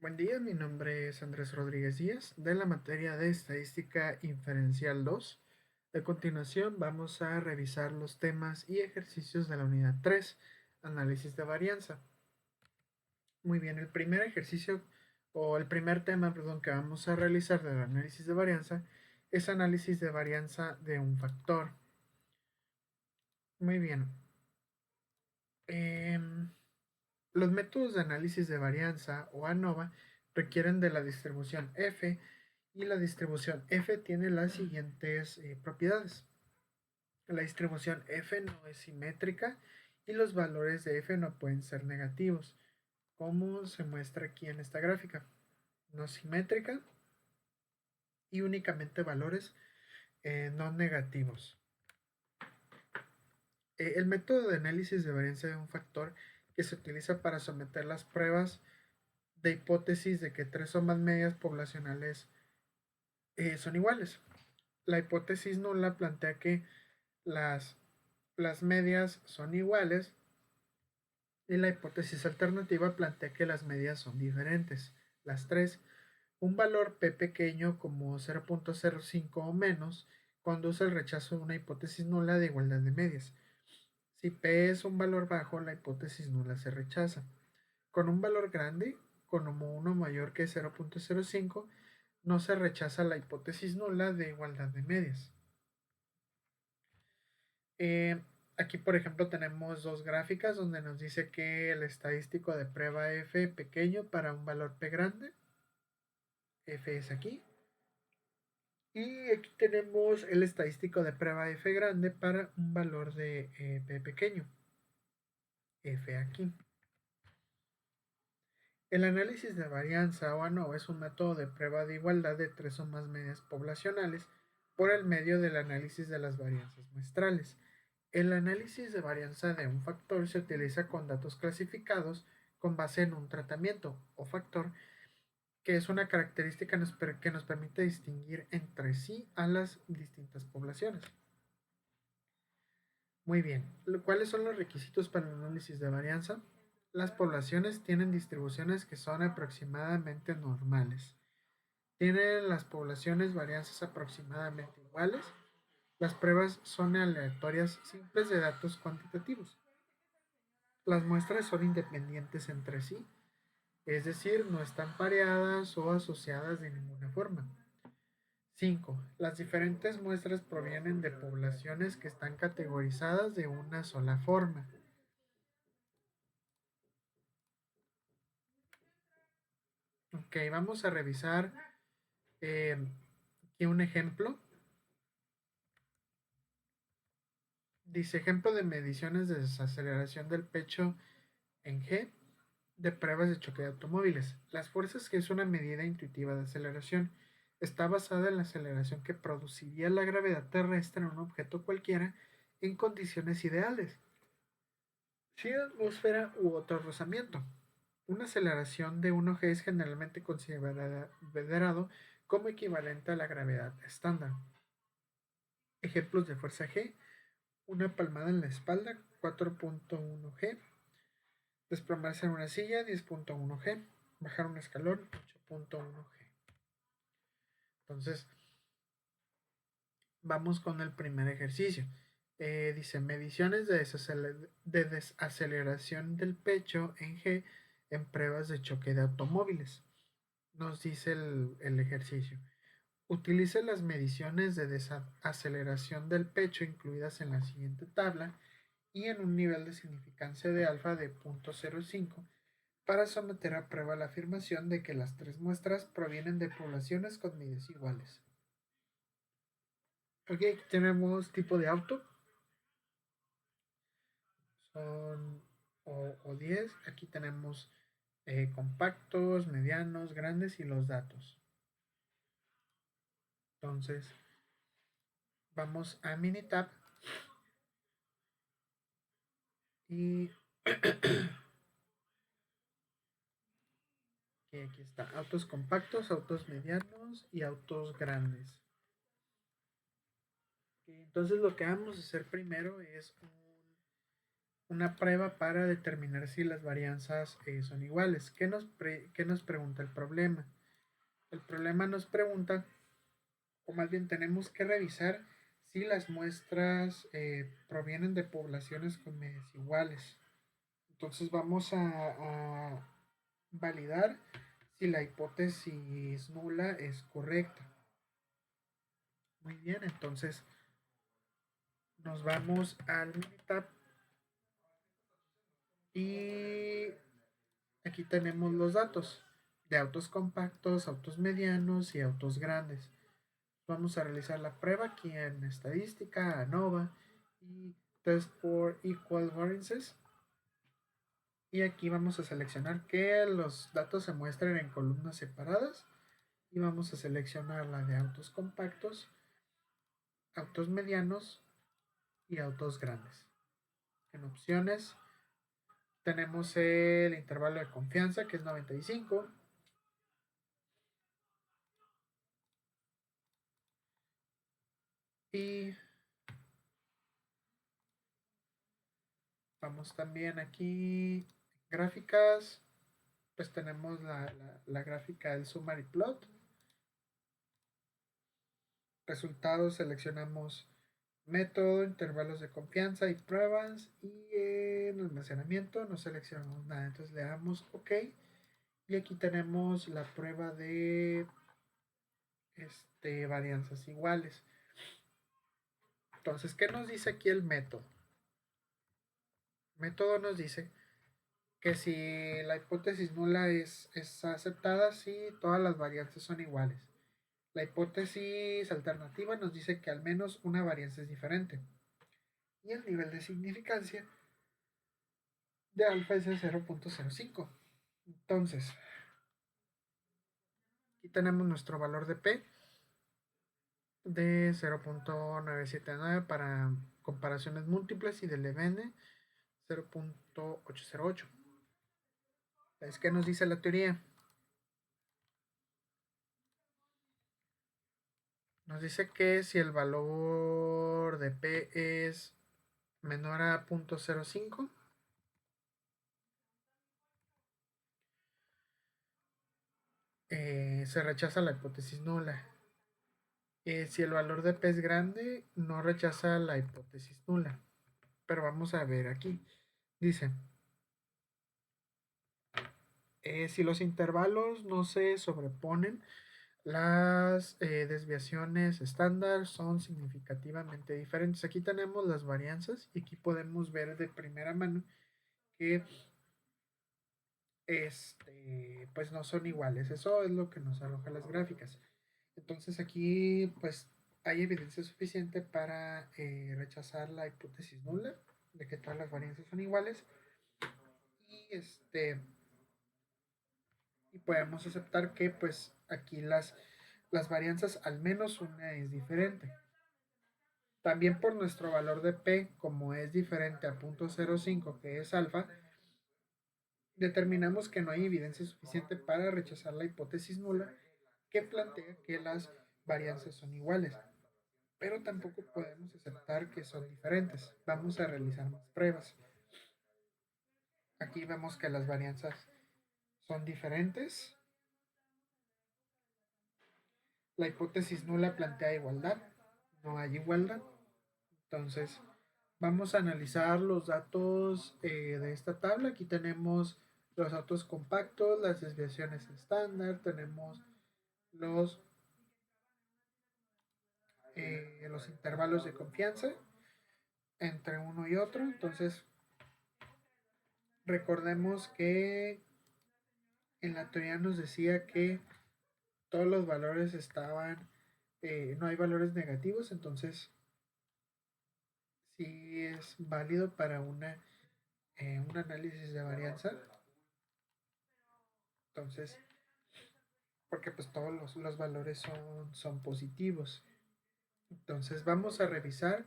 Buen día, mi nombre es Andrés Rodríguez Díaz de la materia de Estadística Inferencial 2. A continuación vamos a revisar los temas y ejercicios de la unidad 3, análisis de varianza. Muy bien, el primer ejercicio o el primer tema, perdón, que vamos a realizar del análisis de varianza es análisis de varianza de un factor. Muy bien. Em, los métodos de análisis de varianza o ANOVA requieren de la distribución F y la distribución F tiene las siguientes propiedades. La distribución F no es simétrica y los valores de F no pueden ser negativos, como se muestra aquí en esta gráfica. No simétrica y únicamente valores no negativos. El método de análisis de varianza de un factor que se utiliza para someter las pruebas de hipótesis de que tres o más medias poblacionales son iguales. La hipótesis nula plantea que las, las medias son iguales y la hipótesis alternativa plantea que las medias son diferentes. Las tres, un valor p pequeño como 0.05 o menos conduce al rechazo de una hipótesis nula de igualdad de medias. Si p es un valor bajo, la hipótesis nula se rechaza. Con un valor grande, como uno mayor que 0.05, no se rechaza la hipótesis nula de igualdad de medias. Eh, Aquí, por ejemplo, tenemos dos gráficas donde nos dice que el estadístico de prueba F pequeño para un valor P grande, F es aquí, y aquí tenemos el estadístico de prueba F grande para un valor de P pequeño, F aquí. El análisis de varianza o ANOVA es un método de prueba de igualdad de tres o más medias poblacionales por el medio del análisis de las varianzas muestrales. El análisis de varianza de un factor se utiliza con datos clasificados con base en un tratamiento o factor que es una característica que nos permite distinguir entre sí a las distintas poblaciones. Muy bien, ¿cuáles son los requisitos para el análisis de varianza? Las poblaciones tienen distribuciones que son aproximadamente normales. Tienen las poblaciones varianzas aproximadamente iguales. Las pruebas son aleatorias simples de datos cuantitativos. Las muestras son independientes entre sí, es decir, no están pareadas o asociadas de ninguna forma. 5. Las diferentes muestras provienen de poblaciones que están categorizadas de una sola forma. Ok, vamos a revisar eh, aquí un ejemplo. Dice ejemplo de mediciones de desaceleración del pecho en G de pruebas de choque de automóviles. Las fuerzas, que es una medida intuitiva de aceleración, está basada en la aceleración que produciría la gravedad terrestre en un objeto cualquiera en condiciones ideales, sin atmósfera u otro rozamiento. Una aceleración de 1 g es generalmente considerado como equivalente a la gravedad estándar. Ejemplos de fuerza G: una palmada en la espalda, 4.1 g; desplomarse en una silla, 10.1 g; bajar un escalón, 8.1 g. Entonces, vamos con el primer ejercicio. Dice mediciones de desaceleración del pecho en G en pruebas de choque de automóviles. Nos dice el ejercicio. Utilice las mediciones de desaceleración del pecho incluidas en la siguiente tabla y en un nivel de significancia de alfa de 0.05 para someter a prueba la afirmación de que las tres muestras provienen de poblaciones con medidas iguales. Ok, aquí tenemos tipo de auto, son o 10. Aquí tenemos compactos, medianos, grandes y los datos. Entonces, vamos a Minitab y aquí está, autos compactos, autos medianos y autos grandes. Entonces lo que vamos a hacer primero es una prueba para determinar si las varianzas son iguales. ¿Qué nos pregunta el problema? El problema nos pregunta, o más bien tenemos que revisar si las muestras provienen de poblaciones con medias iguales. Entonces vamos a validar si la hipótesis nula es correcta. Muy bien, entonces nos vamos al Minitab y aquí tenemos los datos de autos compactos, autos medianos y autos grandes. Vamos a realizar la prueba aquí en estadística, ANOVA y Test for Equal Variances. Y aquí vamos a seleccionar que los datos se muestren en columnas separadas y vamos a seleccionar la de autos compactos, autos medianos y autos grandes. En opciones tenemos el intervalo de confianza que es 95 y vamos también aquí gráficas, pues tenemos la gráfica del summary plot. Resultados seleccionamos método, intervalos de confianza y pruebas y en almacenamiento no seleccionamos nada, entonces le damos OK y aquí tenemos la prueba de varianzas iguales. Entonces, ¿qué nos dice aquí el método? El método nos dice que si la hipótesis nula es aceptada si todas las varianzas son iguales. La hipótesis alternativa nos dice que al menos una varianza es diferente. Y el nivel de significancia de alfa es de 0.05. Entonces, aquí tenemos nuestro valor de P de 0.979 para comparaciones múltiples y del EBN 0.808. Es que nos dice la teoría. Nos dice que si el valor de P es menor a 0.05, se rechaza la hipótesis nula. Si el valor de P es grande, no rechaza la hipótesis nula. Pero vamos a ver aquí. Dice, si los intervalos no se sobreponen, las desviaciones estándar son significativamente diferentes. Aquí tenemos las varianzas y aquí podemos ver de primera mano que pues no son iguales. Eso es lo que nos arroja las gráficas. Entonces aquí pues hay evidencia suficiente para rechazar la hipótesis nula de que todas las varianzas son iguales y y podemos aceptar que pues aquí las varianzas al menos una es diferente. También por nuestro valor de P, como es diferente a 0.05 que es alfa, determinamos que no hay evidencia suficiente para rechazar la hipótesis nula que plantea que las varianzas son iguales. Pero tampoco podemos aceptar que son diferentes. Vamos a realizar más pruebas. Aquí vemos que las varianzas son diferentes. La hipótesis nula plantea igualdad. No hay igualdad. Entonces, vamos a analizar los datos de esta tabla. Aquí tenemos los datos compactos, las desviaciones estándar, tenemos los, los intervalos de confianza entre uno y otro. Entonces, recordemos que en la teoría nos decía que todos los valores estaban, no hay valores negativos, entonces sí es válido para un análisis de varianza. Entonces, porque pues todos los valores son positivos. Entonces vamos a revisar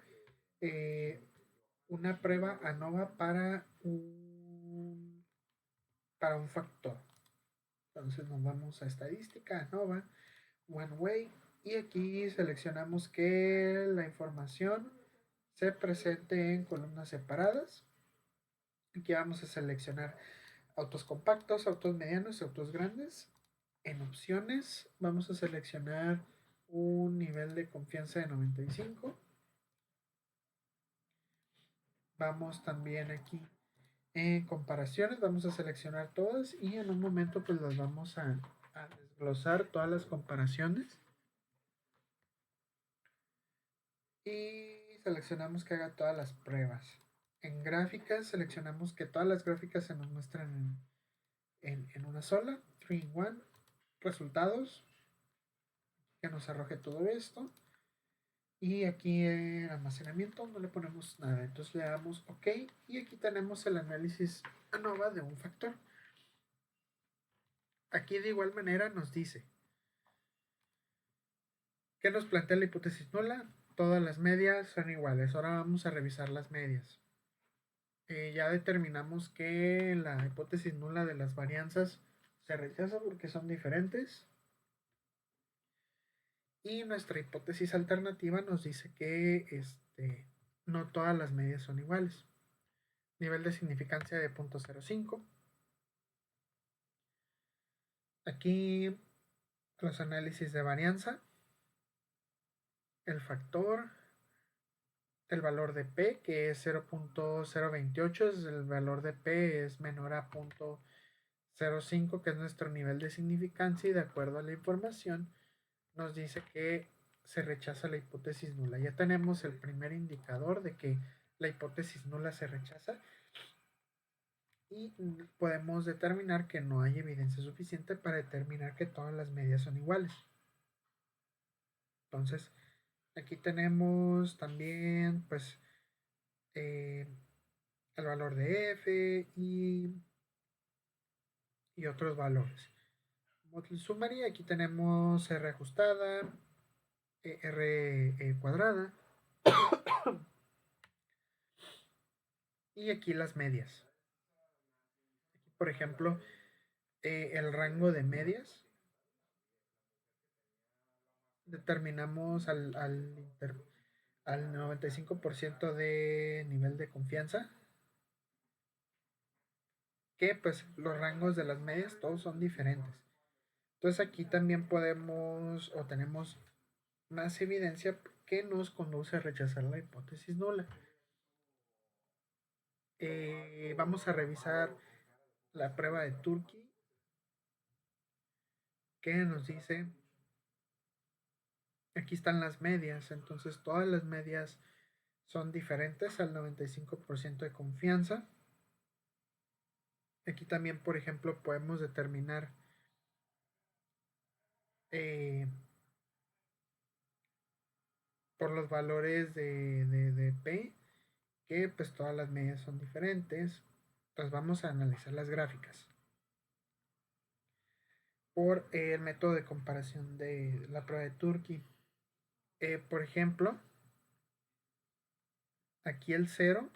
eh, una prueba ANOVA para un factor. Entonces nos vamos a estadística, ANOVA, One Way, y aquí seleccionamos que la información se presente en columnas separadas Aquí vamos a seleccionar autos compactos, autos medianos y autos grandes. En opciones vamos a seleccionar un nivel de confianza de 95. Vamos también aquí en comparaciones, vamos a seleccionar todas y en un momento pues las vamos a desglosar todas las comparaciones. Y seleccionamos que haga todas las pruebas. En gráficas seleccionamos que todas las gráficas se nos muestran en una sola, 3 in 1, resultados, que nos arroje todo esto. Y aquí en almacenamiento no le ponemos nada, entonces le damos OK y aquí tenemos el análisis ANOVA de un factor. Aquí de igual manera nos dice que nos plantea la hipótesis nula, todas las medias son iguales. Ahora vamos a revisar las medias. Ya determinamos que la hipótesis nula de las varianzas se rechaza porque son diferentes. Y nuestra hipótesis alternativa nos dice que no todas las medias son iguales. Nivel de significancia de 0.05. Aquí los análisis de varianza, el factor, el valor de P, que es 0.028, es el valor de P es menor a 0.05, que es nuestro nivel de significancia, y de acuerdo a la información nos dice que se rechaza la hipótesis nula. Ya tenemos el primer indicador de que la hipótesis nula se rechaza y podemos determinar que no hay evidencia suficiente para determinar que todas las medias son iguales. Entonces, aquí tenemos también pues el valor de F y otros valores. Model Summary, aquí tenemos R ajustada, R cuadrada y aquí las medias. Aquí, por ejemplo, el rango de medias. Determinamos al 95% de nivel de confianza. Que pues los rangos de las medias todos son diferentes. Entonces aquí también podemos o tenemos más evidencia que nos conduce a rechazar la hipótesis nula. Vamos a revisar la prueba de Turkey, que nos dice, aquí están las medias, entonces todas las medias son diferentes al 95% de confianza. Aquí también, por ejemplo, podemos determinar eh, por los valores de P, que pues todas las medias son diferentes. Entonces vamos a analizar las gráficas por el método de comparación de la prueba de Turkey. Por ejemplo, aquí el 0,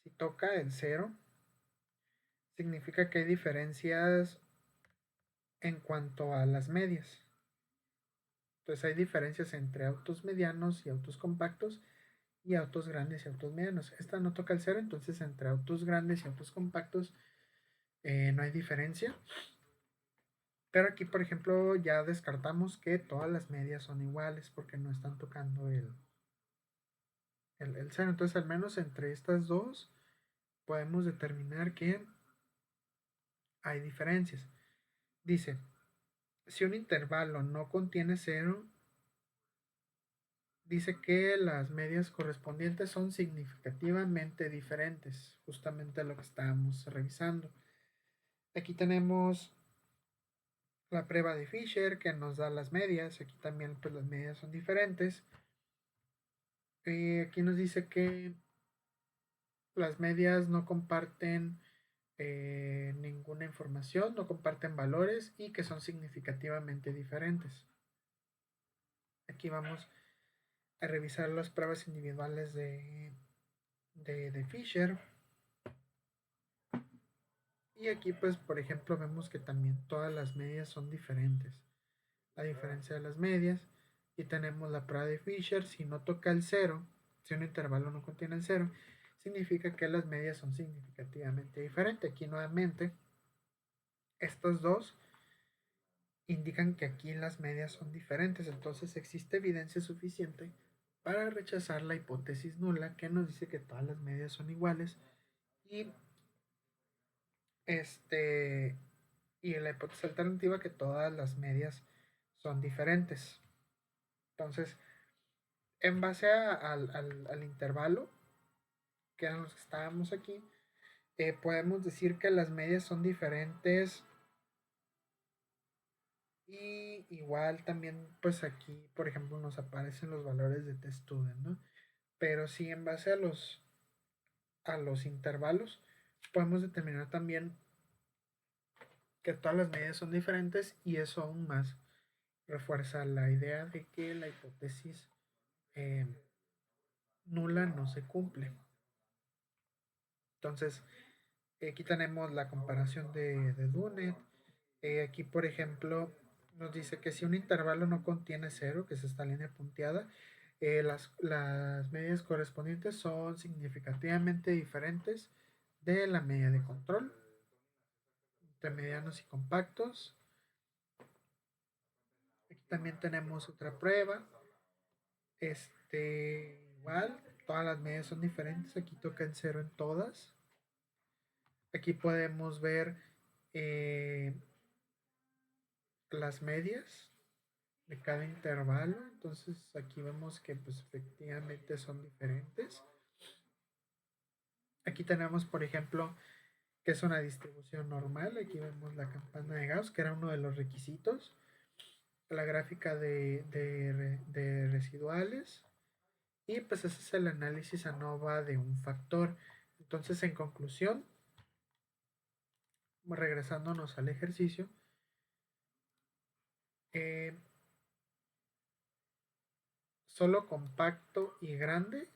si toca el 0, significa que hay diferencias en cuanto a las medias. Entonces hay diferencias entre autos medianos y autos compactos y autos grandes y autos medianos. Esta no toca el 0, entonces entre autos grandes y autos compactos no hay diferencia. Pero aquí, por ejemplo, ya descartamos que todas las medias son iguales porque no están tocando el 0. Entonces, al menos entre estas dos podemos determinar que hay diferencias. Dice, si un intervalo no contiene 0, dice que las medias correspondientes son significativamente diferentes, justamente lo que estábamos revisando. Aquí tenemos la prueba de Fisher que nos da las medias. Aquí también pues las medias son diferentes. Aquí nos dice que las medias no comparten ninguna información, no comparten valores y que son significativamente diferentes. Aquí vamos a revisar las pruebas individuales de Fisher. Y aquí pues por ejemplo vemos que también todas las medias son diferentes. La diferencia de las medias. Y tenemos la prueba de Fisher, si no toca el 0, si un intervalo no contiene el 0, significa que las medias son significativamente diferentes. Aquí nuevamente, estos dos indican que aquí las medias son diferentes, entonces existe evidencia suficiente para rechazar la hipótesis nula que nos dice que todas las medias son iguales y este y la hipótesis alternativa que todas las medias son diferentes. Entonces, en base al intervalo, que eran los que estábamos aquí, podemos decir que las medias son diferentes y igual también, pues aquí, por ejemplo, nos aparecen los valores de t-student, ¿no? Pero sí, en base a los intervalos, podemos determinar también que todas las medidas son diferentes y eso aún más refuerza la idea de que la hipótesis eh, nula no se cumple. Entonces, aquí tenemos la comparación de Dunet. Aquí, por ejemplo, nos dice que si un intervalo no contiene cero, que es esta línea punteada, las medias correspondientes son significativamente diferentes de la media de control, entre medianos y compactos. Aquí también tenemos otra prueba. Igual, todas las medias son diferentes. Aquí toca en cero en todas. Aquí podemos ver eh, las medias de cada intervalo. Entonces aquí vemos que pues efectivamente son diferentes. Aquí tenemos, por ejemplo, que es una distribución normal. Aquí vemos la campana de Gauss, que era uno de los requisitos. La gráfica de residuales. Y pues ese es el análisis ANOVA de un factor. Entonces, en conclusión, regresándonos al ejercicio, eh, solo compacto y grande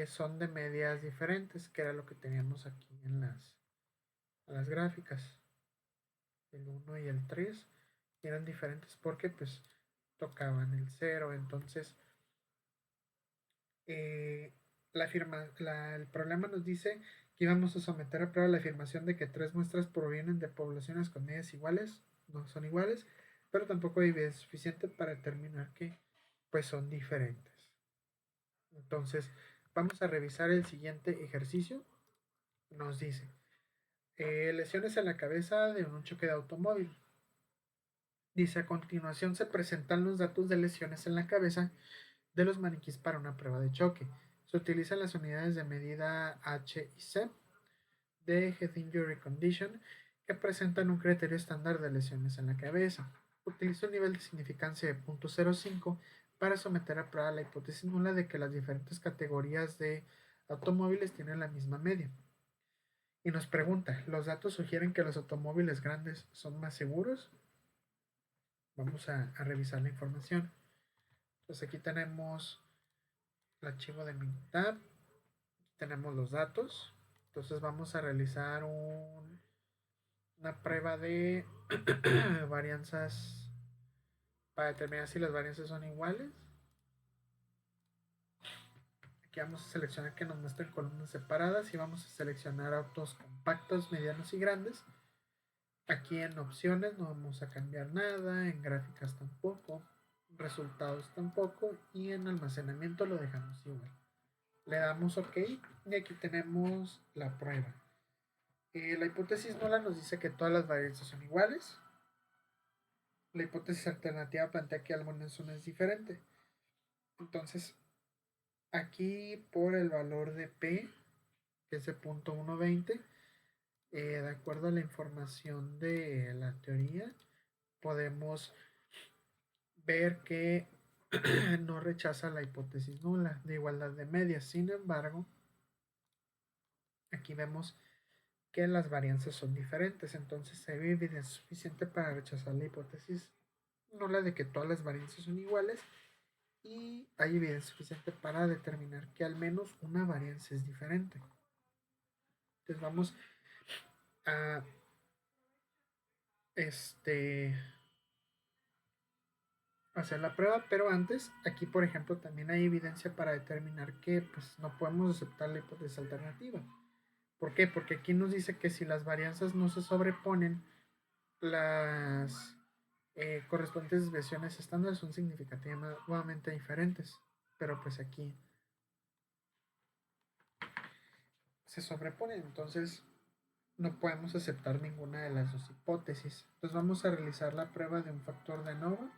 son de medias diferentes, que era lo que teníamos aquí en las gráficas. El 1 y el 3 eran diferentes porque pues tocaban el 0. Entonces, el problema nos dice que íbamos a someter a prueba la afirmación de que 3 muestras provienen de poblaciones con medias iguales, no son iguales, pero tampoco hay evidencia suficiente para determinar que pues son diferentes. Entonces, vamos a revisar el siguiente ejercicio. Nos dice, lesiones en la cabeza de un choque de automóvil. Dice, a continuación se presentan los datos de lesiones en la cabeza de los maniquís para una prueba de choque. Se utilizan las unidades de medida H y C de Head Injury Condition que presentan un criterio estándar de lesiones en la cabeza. Utiliza un nivel de significancia de 0.05 para someter a prueba la hipótesis nula de que las diferentes categorías de automóviles tienen la misma media. Y nos pregunta, ¿los datos sugieren que los automóviles grandes son más seguros? Vamos a revisar la información. Entonces aquí tenemos el archivo de Minitab, aquí tenemos los datos. Entonces vamos a realizar una prueba de varianzas para determinar si las varianzas son iguales. Aquí vamos a seleccionar que nos muestren columnas separadas y vamos a seleccionar autos compactos, medianos y grandes. Aquí en opciones no vamos a cambiar nada, en gráficas tampoco, resultados tampoco y en almacenamiento lo dejamos igual. Le damos OK y aquí tenemos la prueba. La hipótesis nula nos dice que todas las varianzas son iguales. La hipótesis alternativa plantea que algunas una es diferente. Entonces, aquí por el valor de P, que es de 0.120, de acuerdo a la información de la teoría, podemos ver que no rechaza la hipótesis nula de igualdad de medias. Sin embargo, aquí vemos que las varianzas son diferentes, entonces hay evidencia suficiente para rechazar la hipótesis nula de que todas las varianzas son iguales y hay evidencia suficiente para determinar que al menos una varianza es diferente. Entonces vamos a hacer la prueba, pero antes, aquí por ejemplo, también hay evidencia para determinar que pues, no podemos aceptar la hipótesis alternativa. ¿Por qué? Porque aquí nos dice que si las varianzas no se sobreponen, las correspondientes desviaciones estándar son significativamente diferentes. Pero pues aquí se sobreponen, entonces no podemos aceptar ninguna de las dos hipótesis. Entonces vamos a realizar la prueba de un factor de ANOVA.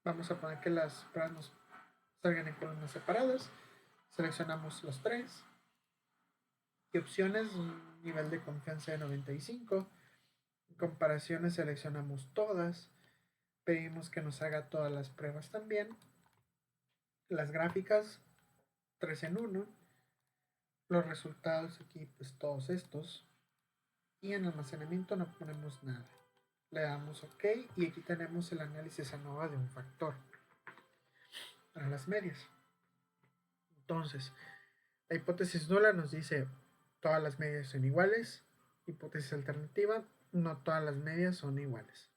Vamos a poner que las pruebas nos salgan en columnas separadas. Seleccionamos los tres. Y opciones, un nivel de confianza de 95. En comparaciones seleccionamos todas. Pedimos que nos haga todas las pruebas también. Las gráficas, 3 en 1. Los resultados aquí, pues todos estos. Y en almacenamiento no ponemos nada. Le damos OK y aquí tenemos el análisis ANOVA de un factor para las medias. Entonces, la hipótesis nula nos dice todas las medias son iguales. Hipótesis alternativa, no todas las medias son iguales.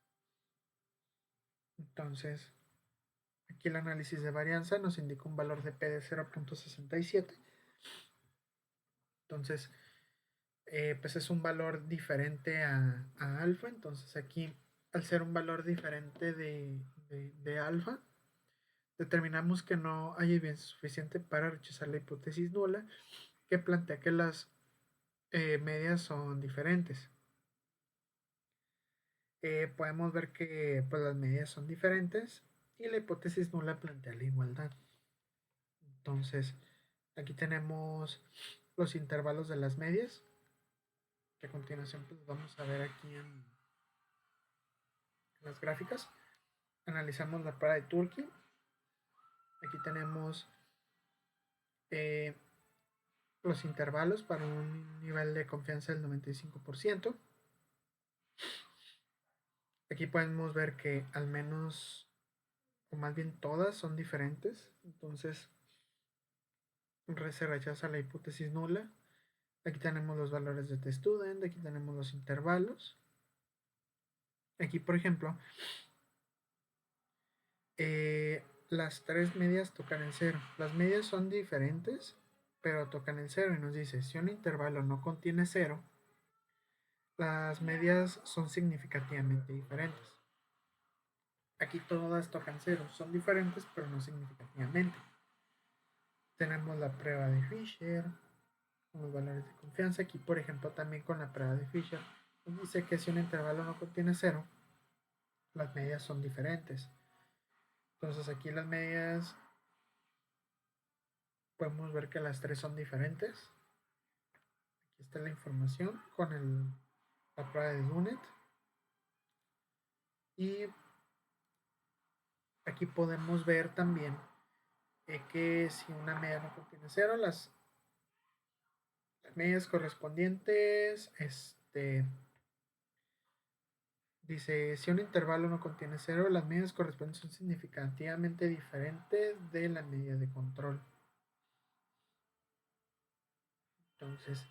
Entonces, aquí el análisis de varianza nos indica un valor de P de 0.67. Entonces, pues es un valor diferente a alfa. Entonces aquí, al ser un valor diferente de alfa, determinamos que no hay evidencia suficiente para rechazar la hipótesis nula que plantea que las medias son diferentes. Podemos ver que pues, las medias son diferentes y la hipótesis nula plantea la igualdad. Entonces, aquí tenemos los intervalos de las medias, que a continuación pues, vamos a ver aquí en las gráficas. Analizamos la prueba de Turkey. Aquí tenemos eh, los intervalos para un nivel de confianza del 95%. Aquí podemos ver que al menos, o más bien todas, son diferentes. Entonces se rechaza la hipótesis nula. Aquí tenemos los valores de testudent, aquí tenemos los intervalos. Aquí, por ejemplo, las tres medias tocan el cero. Las medias son diferentes, pero tocan el cero y nos dice, si un intervalo no contiene cero, las medias son significativamente diferentes. Aquí todas tocan cero, son diferentes, pero no significativamente. Tenemos la prueba de Fisher, los valores de confianza. Aquí, por ejemplo, también con la prueba de Fisher, nos dice que si un intervalo no contiene cero, las medias son diferentes. Entonces aquí las medias podemos ver que las tres son diferentes. Aquí está la información con la prueba de Dunet. Y aquí podemos ver también que si una media no contiene cero, las medias correspondientes, dice, si un intervalo no contiene cero, las medias correspondientes son significativamente diferentes de la media de control. Entonces,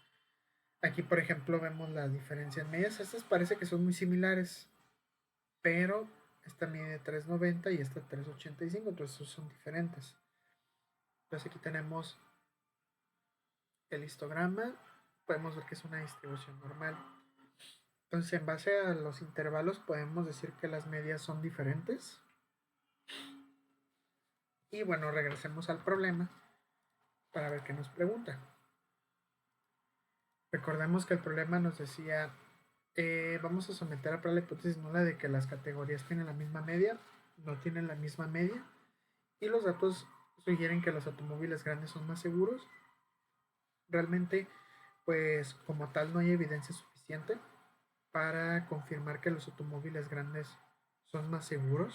aquí por ejemplo vemos las diferencias medias. Estas parece que son muy similares, pero esta mide 390 y esta 385, entonces son diferentes. Entonces aquí tenemos el histograma, podemos ver que es una distribución normal. Entonces en base a los intervalos podemos decir que las medias son diferentes. Y bueno, regresemos al problema para ver qué nos pregunta. Recordemos que el problema nos decía, vamos a someter a prueba la hipótesis nula de que las categorías tienen la misma media, no tienen la misma media, y los datos sugieren que los automóviles grandes son más seguros. Realmente, pues como tal no hay evidencia suficiente para confirmar que los automóviles grandes son más seguros.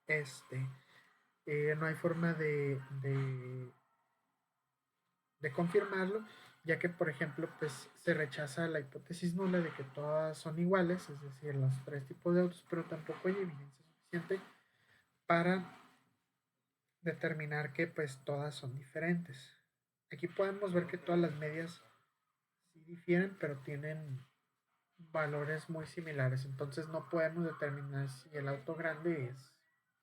No hay forma de confirmarlo, ya que por ejemplo pues se rechaza la hipótesis nula de que todas son iguales, es decir, los tres tipos de autos, pero tampoco hay evidencia suficiente para determinar que pues todas son diferentes. Aquí podemos ver que todas las medias sí difieren, pero tienen valores muy similares. Entonces no podemos determinar si el auto grande es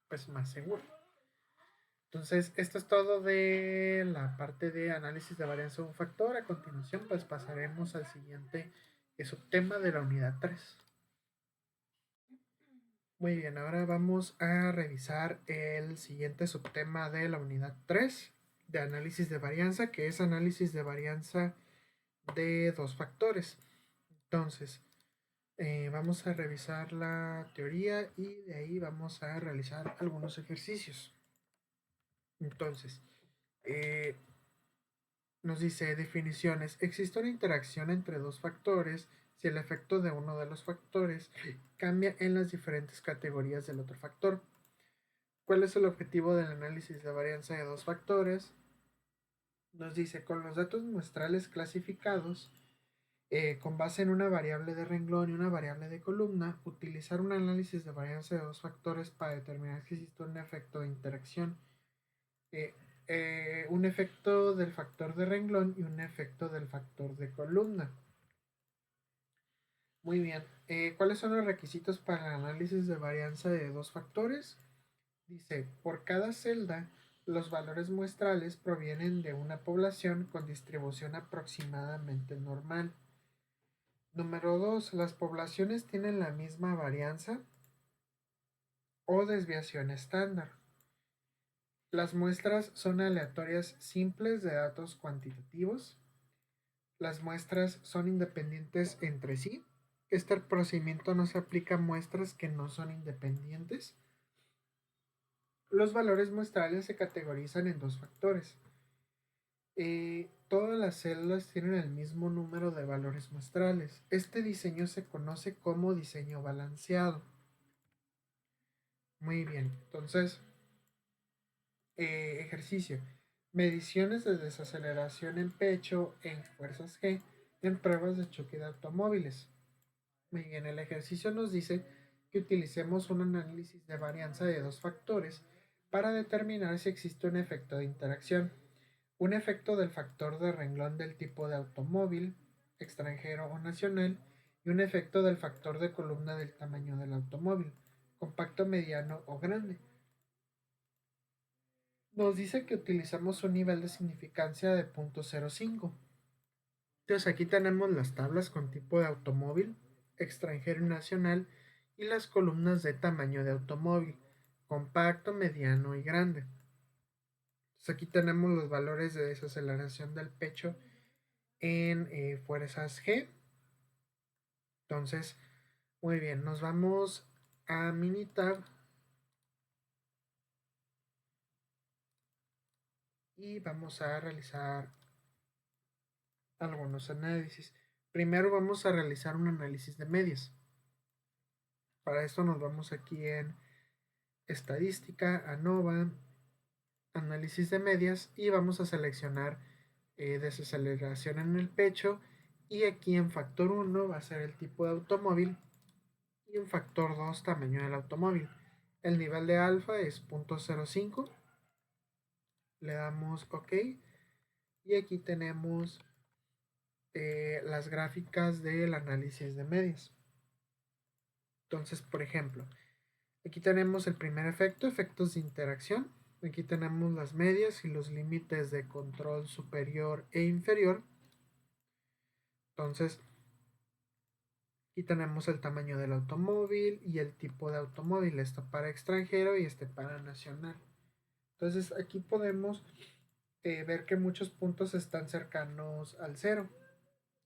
pues más seguro. Entonces, esto es todo de la parte de análisis de varianza de un factor. A continuación, pues pasaremos al siguiente subtema de la unidad 3. Muy bien, ahora vamos a revisar el siguiente subtema de la unidad 3 de análisis de varianza, que es análisis de varianza de dos factores. Entonces, vamos a revisar la teoría y de ahí vamos a realizar algunos ejercicios. Entonces, nos dice definiciones. Existe una interacción entre dos factores si el efecto de uno de los factores cambia en las diferentes categorías del otro factor. ¿Cuál es el objetivo del análisis de varianza de dos factores? Nos dice, con los datos muestrales clasificados, con base en una variable de renglón y una variable de columna, utilizar un análisis de varianza de dos factores para determinar si existe un efecto de interacción. Eh, un efecto del factor de renglón y un efecto del factor de columna. Muy bien. ¿Cuáles son los requisitos para el análisis de varianza de dos factores? Dice, por cada celda, los valores muestrales provienen de una población con distribución aproximadamente normal. Número 2. Las poblaciones tienen la misma varianza o desviación estándar. Las muestras son aleatorias simples de datos cuantitativos. Las muestras son independientes entre sí. Este procedimiento no se aplica a muestras que no son independientes. Los valores muestrales se categorizan en dos factores. Todas las células tienen el mismo número de valores muestrales. Este diseño se conoce como diseño balanceado. Muy bien, entonces, ejercicio. Mediciones de desaceleración en pecho en fuerzas G en pruebas de choque de automóviles. Muy bien, el ejercicio nos dice que utilicemos un análisis de varianza de dos factores para determinar si existe un efecto de interacción. Un efecto del factor de renglón del tipo de automóvil, extranjero o nacional, y un efecto del factor de columna del tamaño del automóvil, compacto, mediano o grande. Nos dice que utilizamos un nivel de significancia de 0.05. Entonces aquí tenemos las tablas con tipo de automóvil, extranjero y nacional, y las columnas de tamaño de automóvil, compacto, mediano y grande. Entonces aquí tenemos los valores de desaceleración del pecho en fuerzas G. Entonces, muy bien, nos vamos a Minitab y vamos a realizar algunos análisis. Primero vamos a realizar un análisis de medias. Para esto nos vamos aquí en estadística, ANOVA, análisis de medias y vamos a seleccionar desaceleración en el pecho y aquí en factor 1 va a ser el tipo de automóvil y en factor 2 tamaño del automóvil. El nivel de alfa es 0.05, le damos OK y aquí tenemos las gráficas del análisis de medias. Entonces, por ejemplo, aquí tenemos el primer efecto, efectos de interacción. Aquí tenemos las medias y los límites de control superior e inferior. Entonces, aquí tenemos el tamaño del automóvil y el tipo de automóvil. Esto para extranjero y este para nacional. Entonces, aquí podemos ver que muchos puntos están cercanos al cero,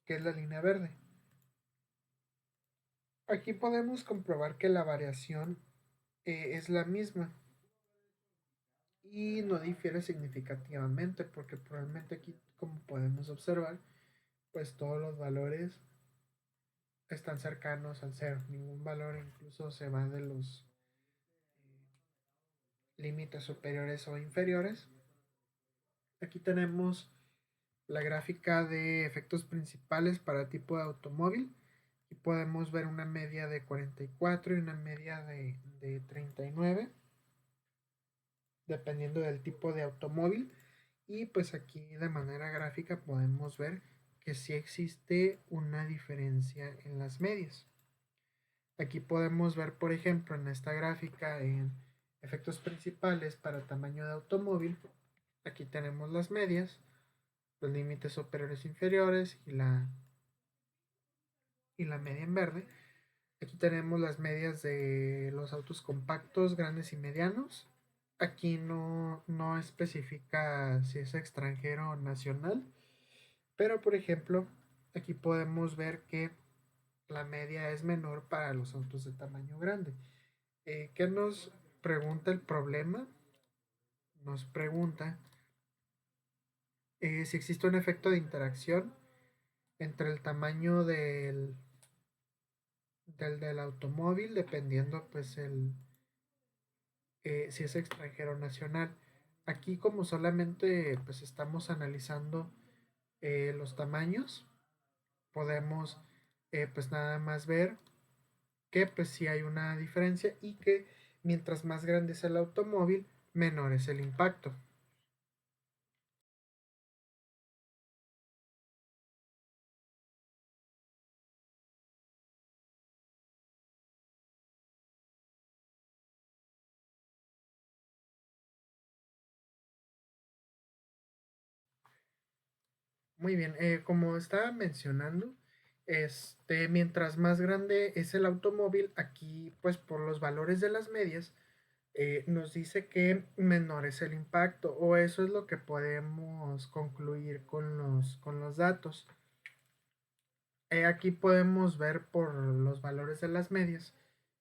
que es la línea verde. Aquí podemos comprobar que la variación es la misma y no difiere significativamente porque probablemente aquí, como podemos observar, pues todos los valores están cercanos al cero. Ningún valor incluso se va de los límites superiores o inferiores. Aquí tenemos la gráfica de efectos principales para tipo de automóvil y podemos ver una media de 44 y una media de 39 dependiendo del tipo de automóvil y pues aquí de manera gráfica podemos ver que sí existe una diferencia en las medias. Aquí podemos ver, por ejemplo, en esta gráfica en efectos principales para tamaño de automóvil, aquí tenemos las medias, los límites superiores e inferiores y la media en verde. Aquí tenemos las medias de los autos compactos, grandes y medianos. Aquí no especifica si es extranjero o nacional, pero por ejemplo, aquí podemos ver que la media es menor para los autos de tamaño grande. ¿Qué nos pregunta el problema? Nos pregunta si existe un efecto de interacción entre el tamaño del automóvil, dependiendo pues si es extranjero o nacional. Aquí como solamente pues estamos analizando los tamaños, podemos pues nada más ver que pues sí hay una diferencia y que mientras más grande es el automóvil, menor es el impacto. Muy bien, como estaba mencionando, mientras más grande es el automóvil, aquí pues por los valores de las medias, nos dice que menor es el impacto, o eso es lo que podemos concluir con los datos. Aquí podemos ver por los valores de las medias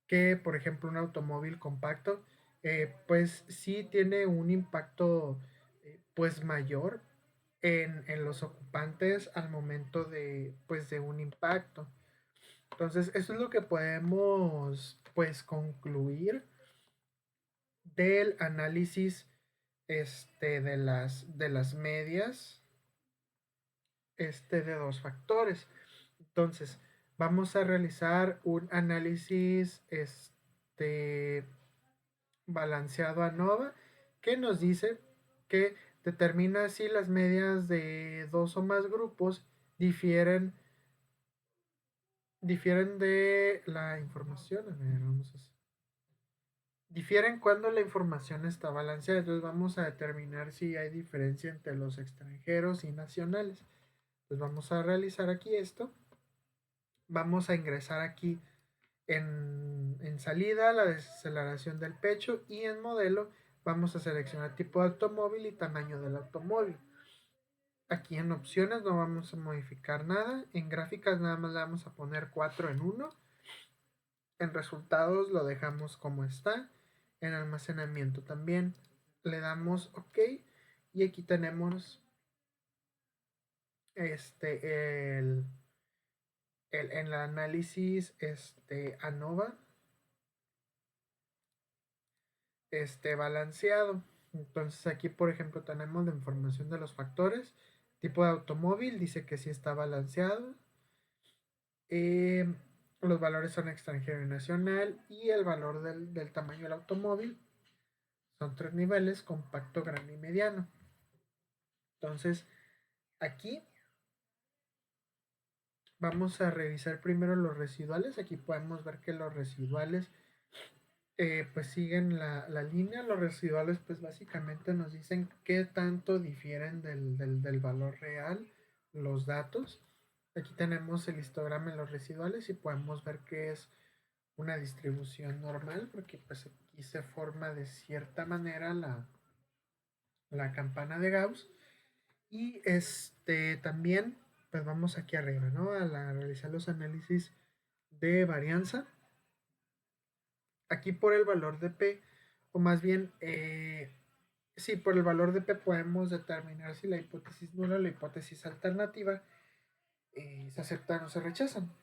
que, por ejemplo, un automóvil compacto, pues sí tiene un impacto pues mayor en los ocupantes al momento de, pues, de un impacto. Entonces, eso es lo que podemos pues concluir del análisis de las medias de dos factores. Entonces, vamos a realizar un análisis balanceado ANOVA que nos dice que determina si las medias de dos o más grupos difieren, difieren de la información. A ver, vamos a hacer. Difieren cuando la información está balanceada. Entonces vamos a determinar si hay diferencia entre los extranjeros y nacionales. Pues vamos a realizar aquí esto. Vamos a ingresar aquí en salida la desaceleración del pecho y en modelo vamos a seleccionar tipo de automóvil y tamaño del automóvil. Aquí en opciones no vamos a modificar nada. En gráficas nada más le vamos a poner 4 en 1. En resultados lo dejamos como está. En almacenamiento también le damos OK. Y aquí tenemos el, el análisis ANOVA balanceado. Entonces aquí, por ejemplo, tenemos la información de los factores. Tipo de automóvil, dice que sí está balanceado. Eh, los valores son extranjero y nacional. Y el valor del tamaño del automóvil son tres niveles, compacto, grande y mediano. Entonces, aquí vamos a revisar primero los residuales. Aquí podemos ver que los residuales pues siguen la línea. Los residuales pues básicamente nos dicen qué tanto difieren del valor real los datos. Aquí tenemos el histograma de los residuales y podemos ver que es una distribución normal porque pues aquí se forma de cierta manera la campana de Gauss. Y también pues vamos aquí arriba, ¿no? A realizar los análisis de varianza. Aquí por el valor de P, o más bien, sí, por el valor de P podemos determinar si la hipótesis nula o la hipótesis alternativa se aceptan o se rechazan.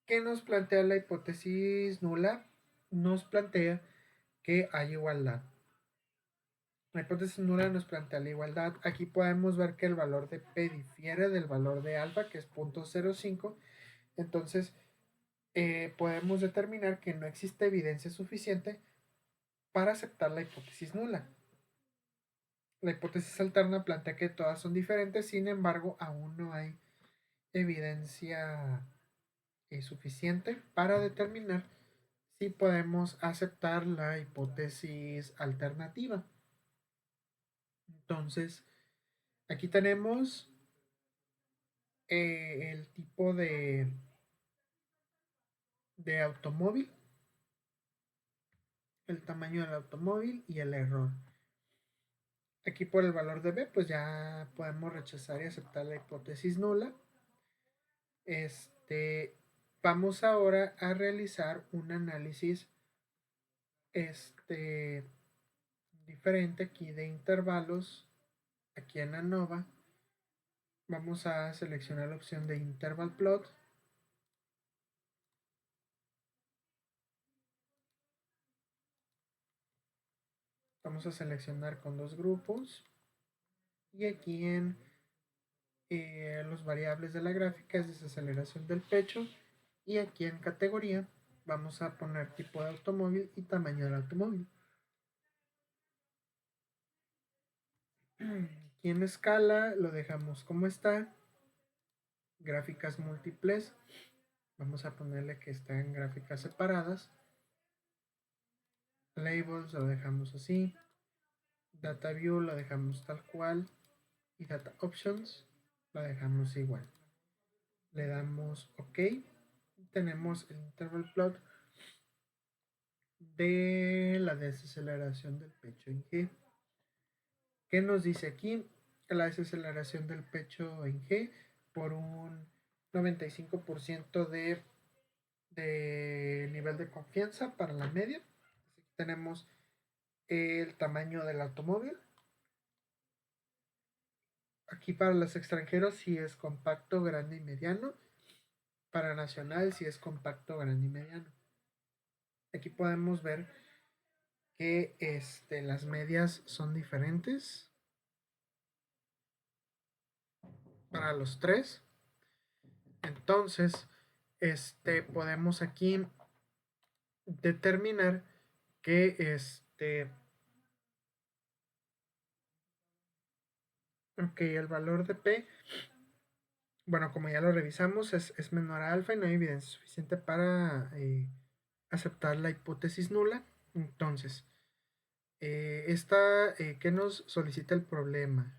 ¿Qué nos plantea la hipótesis nula? Nos plantea que hay igualdad. La hipótesis nula nos plantea la igualdad. Aquí podemos ver que el valor de P difiere del valor de alfa, que es 0.05. Entonces, podemos determinar que no existe evidencia suficiente para aceptar la hipótesis nula. La hipótesis alterna plantea que todas son diferentes, sin embargo, aún no hay evidencia suficiente para determinar si podemos aceptar la hipótesis alternativa. Entonces, aquí tenemos el tipo de automóvil, el tamaño del automóvil y el error. Aquí por el valor de B, pues ya podemos rechazar y aceptar la hipótesis nula. Vamos ahora a realizar un análisis este, diferente aquí de intervalos. Aquí en ANOVA vamos a seleccionar la opción de interval plot. Vamos a seleccionar con dos grupos. Y aquí en los variables de la gráfica es desaceleración del pecho. Y aquí en categoría vamos a poner tipo de automóvil y tamaño del automóvil. Aquí en escala lo dejamos como está. Gráficas múltiples. Vamos a ponerle que está en gráficas separadas. Labels lo dejamos así. Data View lo dejamos tal cual. Y Data Options lo dejamos igual. Le damos OK. Tenemos el interval plot de la desaceleración del pecho en G. ¿Qué nos dice aquí? La desaceleración del pecho en G por un 95% de nivel de confianza para la media. Así que tenemos el tamaño del automóvil. Aquí para los extranjeros si es compacto, grande y mediano. Para nacional si es compacto, grande y mediano. Aquí podemos ver que las medias son diferentes para los tres. Entonces, podemos aquí determinar que ok, el valor de P, bueno, como ya lo revisamos, es menor a alfa y no hay evidencia suficiente para aceptar la hipótesis nula. Entonces, ¿qué nos solicita el problema?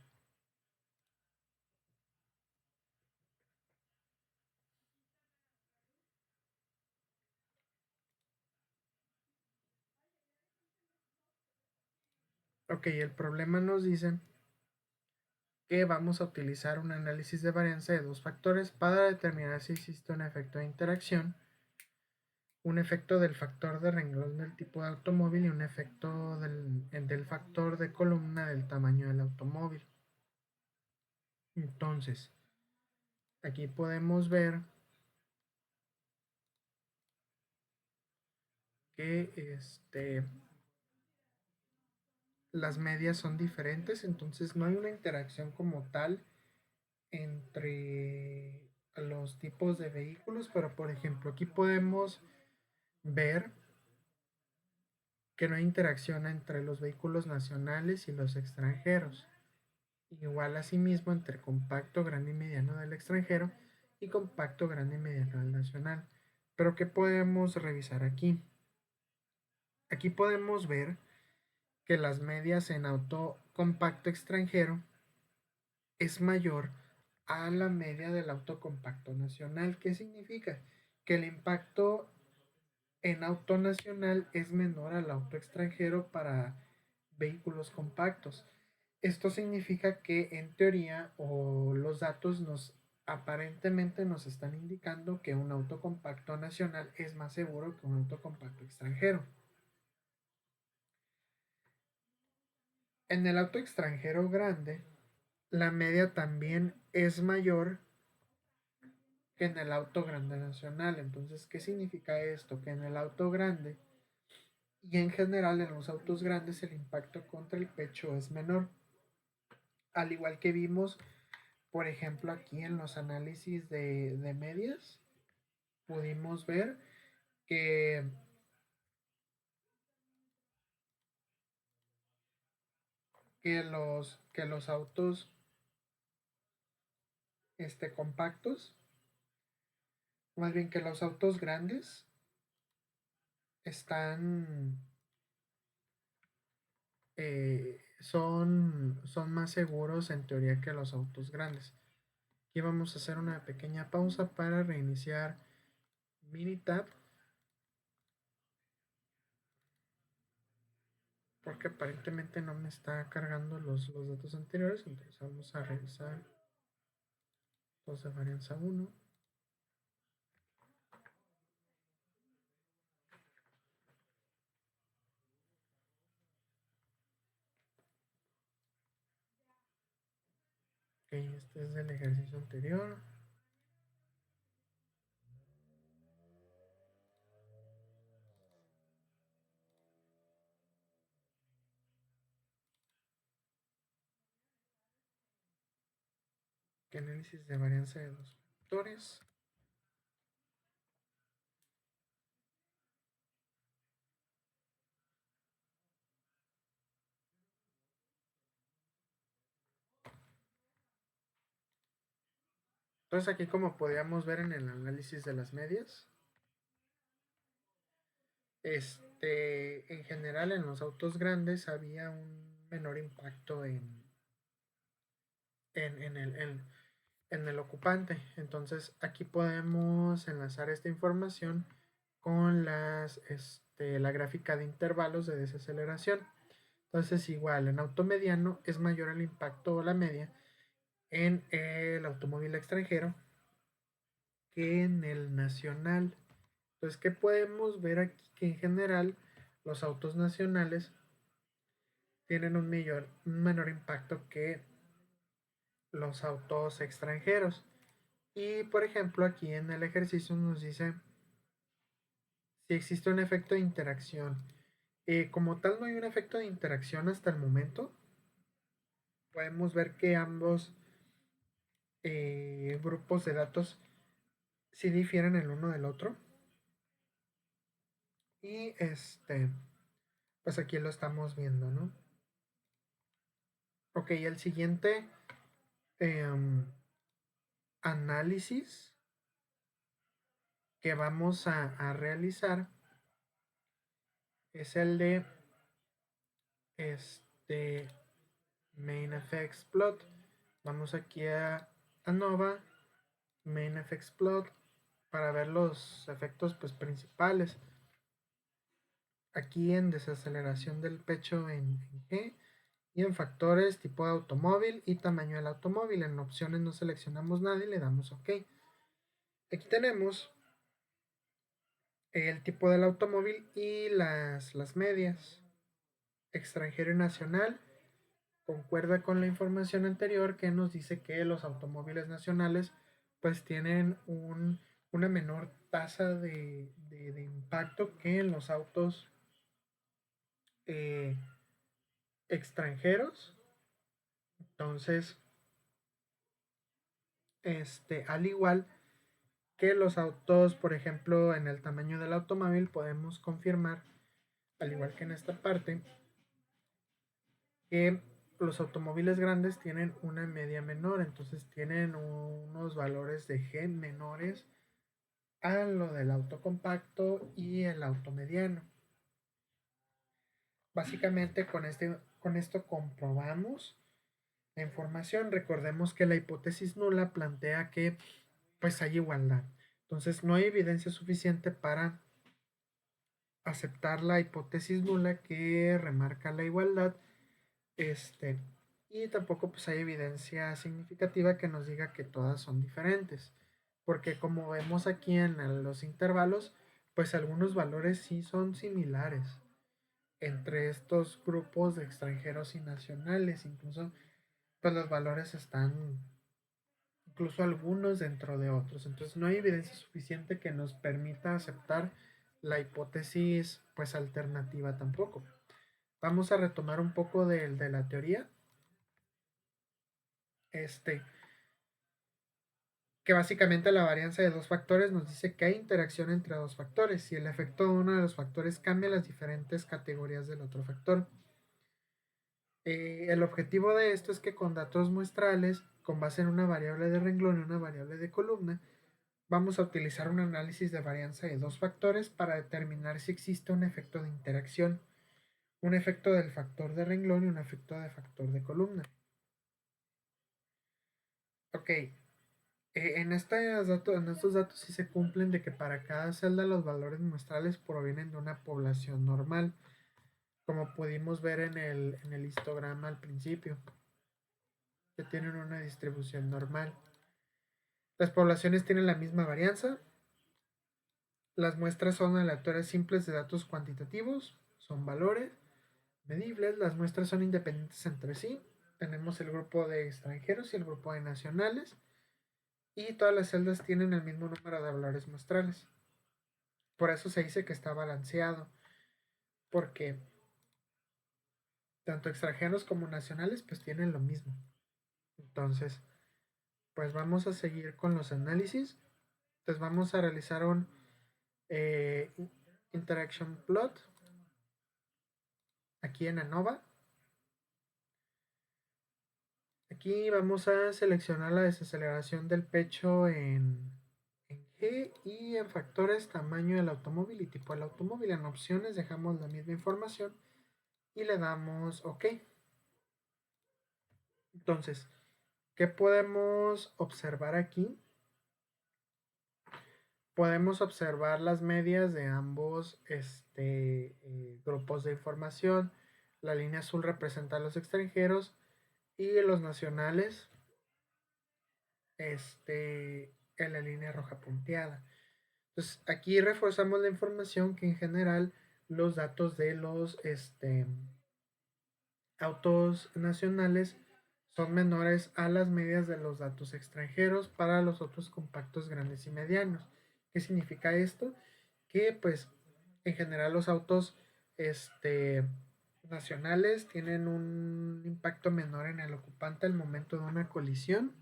Ok, el problema nos dice que vamos a utilizar un análisis de varianza de dos factores para determinar si existe un efecto de interacción, un efecto del factor de renglón del tipo de automóvil y un efecto del factor de columna del tamaño del automóvil. Entonces, aquí podemos ver que las medias son diferentes, entonces no hay una interacción como tal entre los tipos de vehículos, pero por ejemplo aquí podemos ver que no hay interacción entre los vehículos nacionales y los extranjeros. Igual asimismo entre compacto, grande y mediano del extranjero y compacto, grande y mediano del nacional. Pero ¿qué podemos revisar aquí? Aquí podemos ver que las medias en auto compacto extranjero es mayor a la media del auto compacto nacional. ¿Qué significa? Que el impacto en auto nacional es menor al auto extranjero para vehículos compactos. Esto significa que en teoría o los datos aparentemente nos están indicando que un auto compacto nacional es más seguro que un auto compacto extranjero. En el auto extranjero grande, la media también es mayor que en el auto grande nacional. Entonces, ¿qué significa esto? Que en el auto grande y en general en los autos grandes el impacto contra el pecho es menor. Al igual que vimos, por ejemplo, aquí en los análisis de medias, pudimos ver que, que los autos compactos más bien que los autos grandes están, son más seguros en teoría que los autos grandes. Aquí vamos a hacer una pequeña pausa para reiniciar Minitab, porque aparentemente no me está cargando los datos anteriores. Entonces vamos a revisar los de varianza 1. Ok, este es del ejercicio anterior. Análisis de varianza de dos factores. Entonces aquí, como podíamos ver en el análisis de las medias, en general en los autos grandes había un menor impacto en el, en el ocupante. Entonces aquí podemos enlazar esta información con la gráfica de intervalos de desaceleración. Entonces igual en auto mediano es mayor el impacto o la media en el automóvil extranjero que en el nacional. Entonces, ¿qué podemos ver aquí? Que en general los autos nacionales tienen un menor impacto que los autos extranjeros. Y por ejemplo, aquí en el ejercicio nos dice si existe un efecto de interacción. Como tal, no hay un efecto de interacción hasta el momento. Podemos ver que ambos grupos de datos sí difieren el uno del otro. Y pues aquí lo estamos viendo, ¿no? Ok, el siguiente análisis que vamos a realizar es el de este Main Effects Plot. Vamos aquí a Nova, Main Effects Plot, para ver los efectos pues, principales. Aquí en desaceleración del pecho en G, y en factores tipo de automóvil y tamaño del automóvil. En opciones no seleccionamos nada y le damos OK. Aquí tenemos el tipo del automóvil y las medias. Extranjero y nacional concuerda con la información anterior que nos dice que los automóviles nacionales pues tienen una menor tasa de impacto que en los autos eh, extranjeros. Entonces, al igual que los autos, por ejemplo, en el tamaño del automóvil, podemos confirmar, al igual que en esta parte, que los automóviles grandes tienen una media menor, entonces tienen unos valores de G menores a lo del auto compacto y el auto mediano. Básicamente con esto comprobamos la información. Recordemos que la hipótesis nula plantea que pues hay igualdad. Entonces no hay evidencia suficiente para aceptar la hipótesis nula que remarca la igualdad. Este, y tampoco pues hay evidencia significativa que nos diga que todas son diferentes. Porque como vemos aquí en los intervalos, pues algunos valores sí son similares entre estos grupos de extranjeros y nacionales. Incluso pues los valores están incluso algunos dentro de otros. Entonces no hay evidencia suficiente que nos permita aceptar la hipótesis pues alternativa tampoco. Vamos a retomar un poco de la teoría. Este, que básicamente la varianza de dos factores nos dice que hay interacción entre dos factores. Si el efecto de uno de los factores cambia las diferentes categorías del otro factor. El objetivo de esto es que con datos muestrales, con base en una variable de renglón y una variable de columna, vamos a utilizar un análisis de varianza de dos factores para determinar si existe un efecto de interacción, un efecto del factor de renglón y un efecto de factor de columna. Ok, en estos datos sí se cumplen de que para cada celda los valores muestrales provienen de una población normal, como pudimos ver en el histograma al principio, que tienen una distribución normal. Las poblaciones tienen la misma varianza, las muestras son aleatorias simples de datos cuantitativos, son valores medibles, las muestras son independientes entre sí, tenemos el grupo de extranjeros y el grupo de nacionales, y todas las celdas tienen el mismo número de valores muestrales. Por eso se dice que está balanceado, porque tanto extranjeros como nacionales pues tienen lo mismo. Entonces, pues vamos a seguir con los análisis. Entonces vamos a realizar un eh, interaction plot aquí en ANOVA. Aquí vamos a seleccionar la desaceleración del pecho en G y en factores tamaño del automóvil y tipo del automóvil. En opciones dejamos la misma información y le damos OK. Entonces, ¿qué podemos observar aquí? Podemos observar las medias de ambos grupos de información. La línea azul representa a los extranjeros y los nacionales en la línea roja punteada. Entonces, aquí reforzamos la información que en general los datos de los autos nacionales son menores a las medias de los datos extranjeros para los otros compactos grandes y medianos. ¿Qué significa esto? Que pues en general los autos nacionales tienen un impacto menor en el ocupante al momento de una colisión.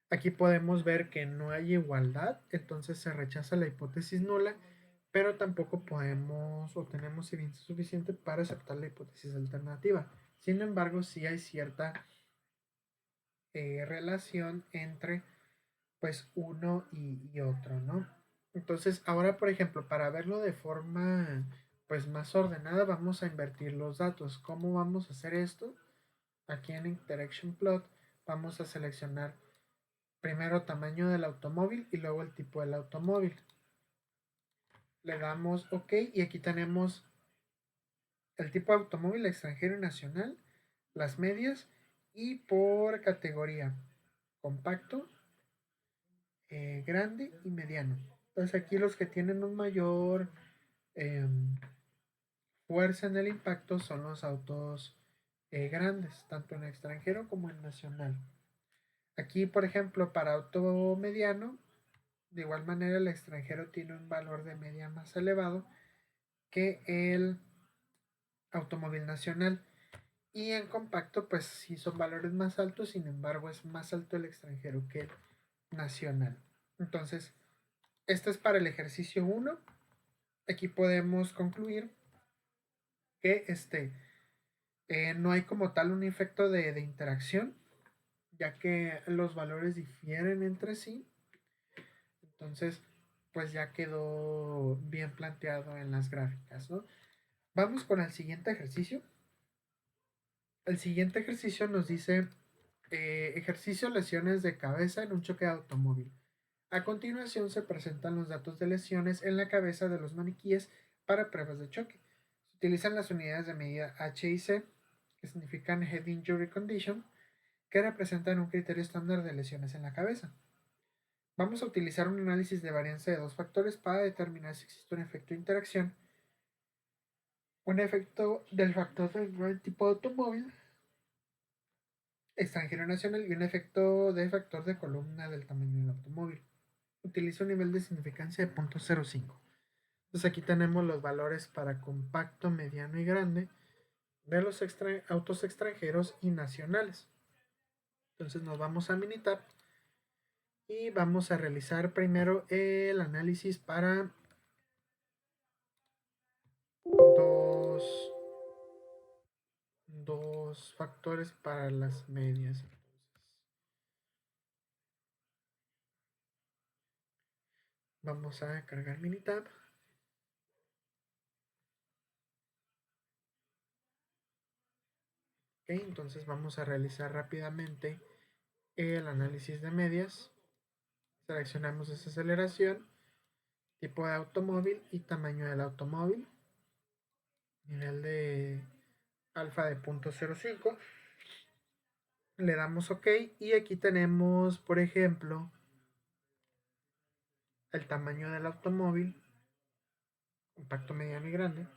Aquí podemos ver que no hay igualdad, entonces se rechaza la hipótesis nula, pero tampoco podemos o tenemos evidencia suficiente para aceptar la hipótesis alternativa. Sin embargo, sí hay cierta relación entre pues uno y otro, ¿no? Entonces, ahora, por ejemplo, para verlo de forma pues más ordenada, vamos a invertir los datos. ¿Cómo vamos a hacer esto? Aquí en Interaction Plot vamos a seleccionar primero tamaño del automóvil y luego el tipo del automóvil. Le damos OK y aquí tenemos el tipo de automóvil extranjero y nacional, las medias y por categoría compacto, grande y mediano. Entonces aquí los que tienen un mayor eh, fuerza en el impacto son los autos grandes, tanto en extranjero como en nacional. Aquí, por ejemplo, para auto mediano, de igual manera el extranjero tiene un valor de media más elevado que el automóvil nacional. Y en compacto, pues sí son valores más altos, sin embargo es más alto el extranjero que el nacional. Entonces, esto es para el ejercicio 1. Aquí podemos concluir que no hay como tal un efecto de interacción, ya que los valores difieren entre sí. Entonces, pues ya quedó bien planteado en las gráficas, ¿no? Vamos con el siguiente ejercicio. El siguiente ejercicio nos dice ejercicio lesiones de cabeza en un choque de automóvil. A continuación se presentan los datos de lesiones en la cabeza de los maniquíes para pruebas de choque. Se utilizan las unidades de medida H y C, que significan Head Injury Condition, que representan un criterio estándar de lesiones en la cabeza. Vamos a utilizar un análisis de varianza de dos factores para determinar si existe un efecto de interacción, un efecto del factor del tipo de automóvil extranjero nacional y un efecto de factor de columna del tamaño del automóvil. Utiliza un nivel de significancia de 0.05. Entonces aquí tenemos los valores para compacto, mediano y grande de los autos extranjeros y nacionales. Entonces nos vamos a Minitab y vamos a realizar primero el análisis para dos, dos factores para las medias. Vamos a cargar Minitab. Ok, entonces vamos a realizar rápidamente el análisis de medias. Seleccionamos esa aceleración, tipo de automóvil y tamaño del automóvil. Nivel de alfa de 0.05. Le damos OK y aquí tenemos, por ejemplo, el tamaño del automóvil, compacto, mediano y grande,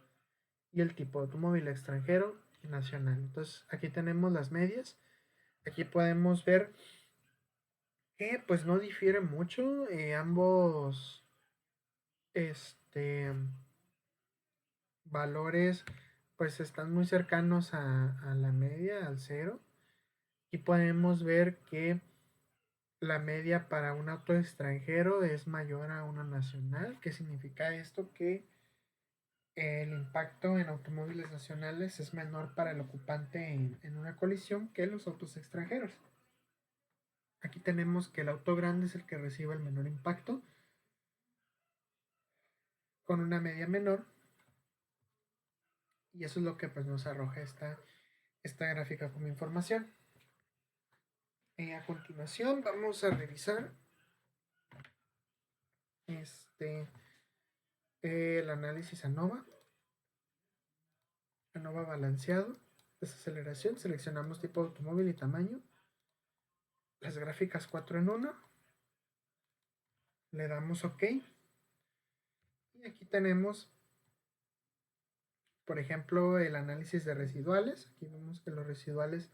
y el tipo de automóvil extranjero y nacional. Entonces aquí tenemos las medias. Aquí podemos ver que pues no difiere mucho. Ambos este, valores pues están muy cercanos a la media, al cero. Y podemos ver que la media para un auto extranjero es mayor a una nacional. ¿Qué significa esto? Que el impacto en automóviles nacionales es menor para el ocupante en una colisión que los autos extranjeros. Aquí tenemos que el auto grande es el que recibe el menor impacto, con una media menor, y eso es lo que pues, nos arroja esta gráfica como información. A continuación vamos a revisar el análisis ANOVA balanceado, desaceleración, seleccionamos tipo de automóvil y tamaño, las gráficas 4 en 1, le damos OK y aquí tenemos, por ejemplo, el análisis de residuales. Aquí vemos que los residuales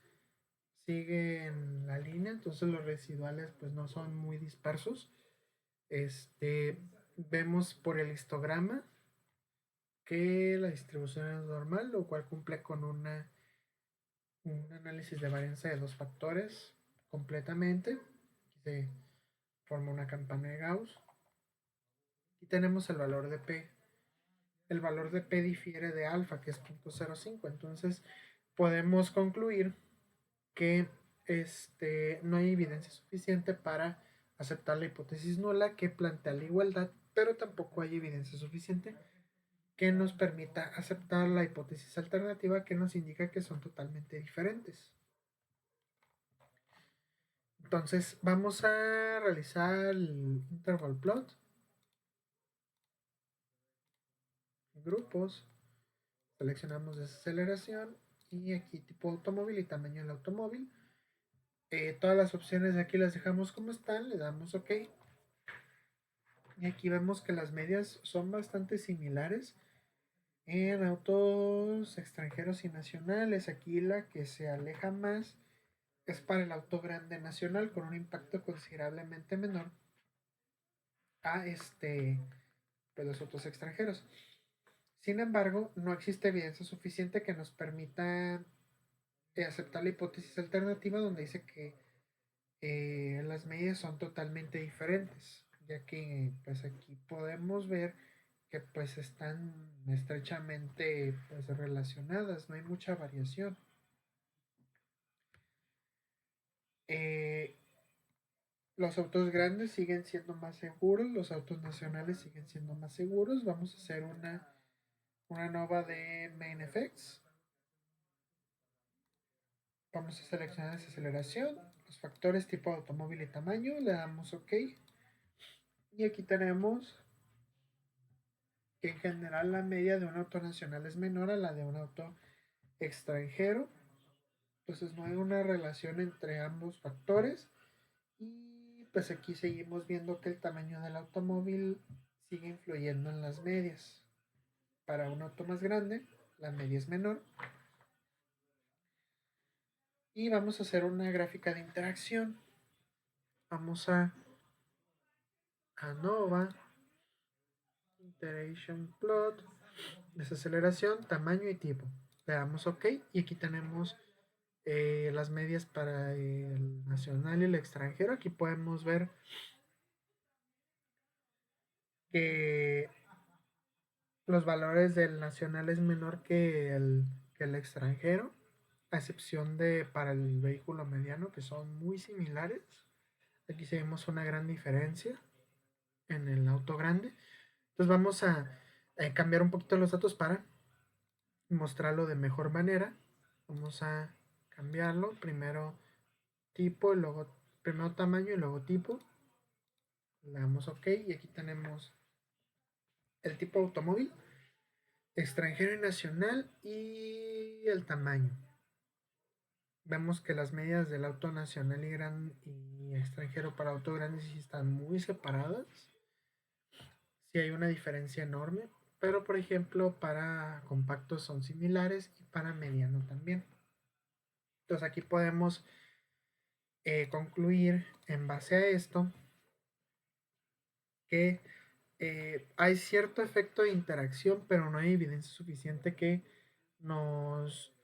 siguen la línea, entonces los residuales pues no son muy dispersos. Vemos por el histograma que la distribución es normal, lo cual cumple con un análisis de varianza de dos factores completamente. Aquí se forma una campana de Gauss. Y tenemos el valor de P. El valor de P difiere de alfa, que es 0.05. Entonces podemos concluir que no hay evidencia suficiente para aceptar la hipótesis nula que plantea la igualdad, pero tampoco hay evidencia suficiente que nos permita aceptar la hipótesis alternativa que nos indica que son totalmente diferentes. Entonces vamos a realizar el interval plot. Grupos, seleccionamos desaceleración y aquí tipo automóvil y tamaño del automóvil. Todas las opciones de aquí las dejamos como están, le damos OK. Y aquí vemos que las medias son bastante similares en autos extranjeros y nacionales. Aquí la que se aleja más es para el auto grande nacional con un impacto considerablemente menor a pues los autos extranjeros. Sin embargo, no existe evidencia suficiente que nos permita aceptar la hipótesis alternativa donde dice que las medidas son totalmente diferentes, ya que pues aquí podemos ver que pues están estrechamente pues, relacionadas, no hay mucha variación. Los autos grandes siguen siendo más seguros, los autos nacionales siguen siendo más seguros. Vamos a hacer una nova de Main Effects. Vamos a seleccionar desaceleración, los factores tipo automóvil y tamaño, le damos OK. Y aquí tenemos que en general la media de un auto nacional es menor a la de un auto extranjero. Entonces no hay una relación entre ambos factores. Y pues aquí seguimos viendo que el tamaño del automóvil sigue influyendo en las medias. Para un auto más grande, la media es menor. Y vamos a hacer una gráfica de interacción. Vamos a ANOVA, Iteration Plot, desaceleración, tamaño y tipo. Le damos OK y aquí tenemos las medias para el nacional y el extranjero. Aquí podemos ver que los valores del nacional es menor que el extranjero, a excepción de para el vehículo mediano, que son muy similares. Aquí sí vemos una gran diferencia. en el auto grande. Entonces vamos a cambiar un poquito los datos para mostrarlo de mejor manera. Vamos a cambiarlo. Primero tipo, y luego primero tamaño y luego tipo. Le damos OK y aquí tenemos el tipo automóvil, extranjero y nacional y el tamaño. Vemos que las medidas del auto nacional y, y extranjero para auto grande sí están muy separadas. Sí hay una diferencia enorme, pero por ejemplo para compactos son similares y para mediano también. Entonces aquí podemos concluir en base a esto que hay cierto efecto de interacción, pero no hay evidencia suficiente que nos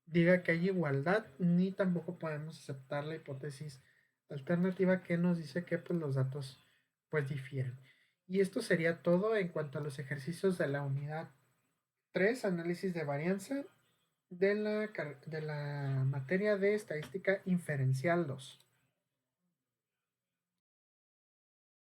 diga que hay igualdad, ni tampoco podemos aceptar la hipótesis alternativa que nos dice que pues, los datos pues difieren. Y esto sería todo en cuanto a los ejercicios de la unidad 3, análisis de varianza de la materia de estadística inferencial 2.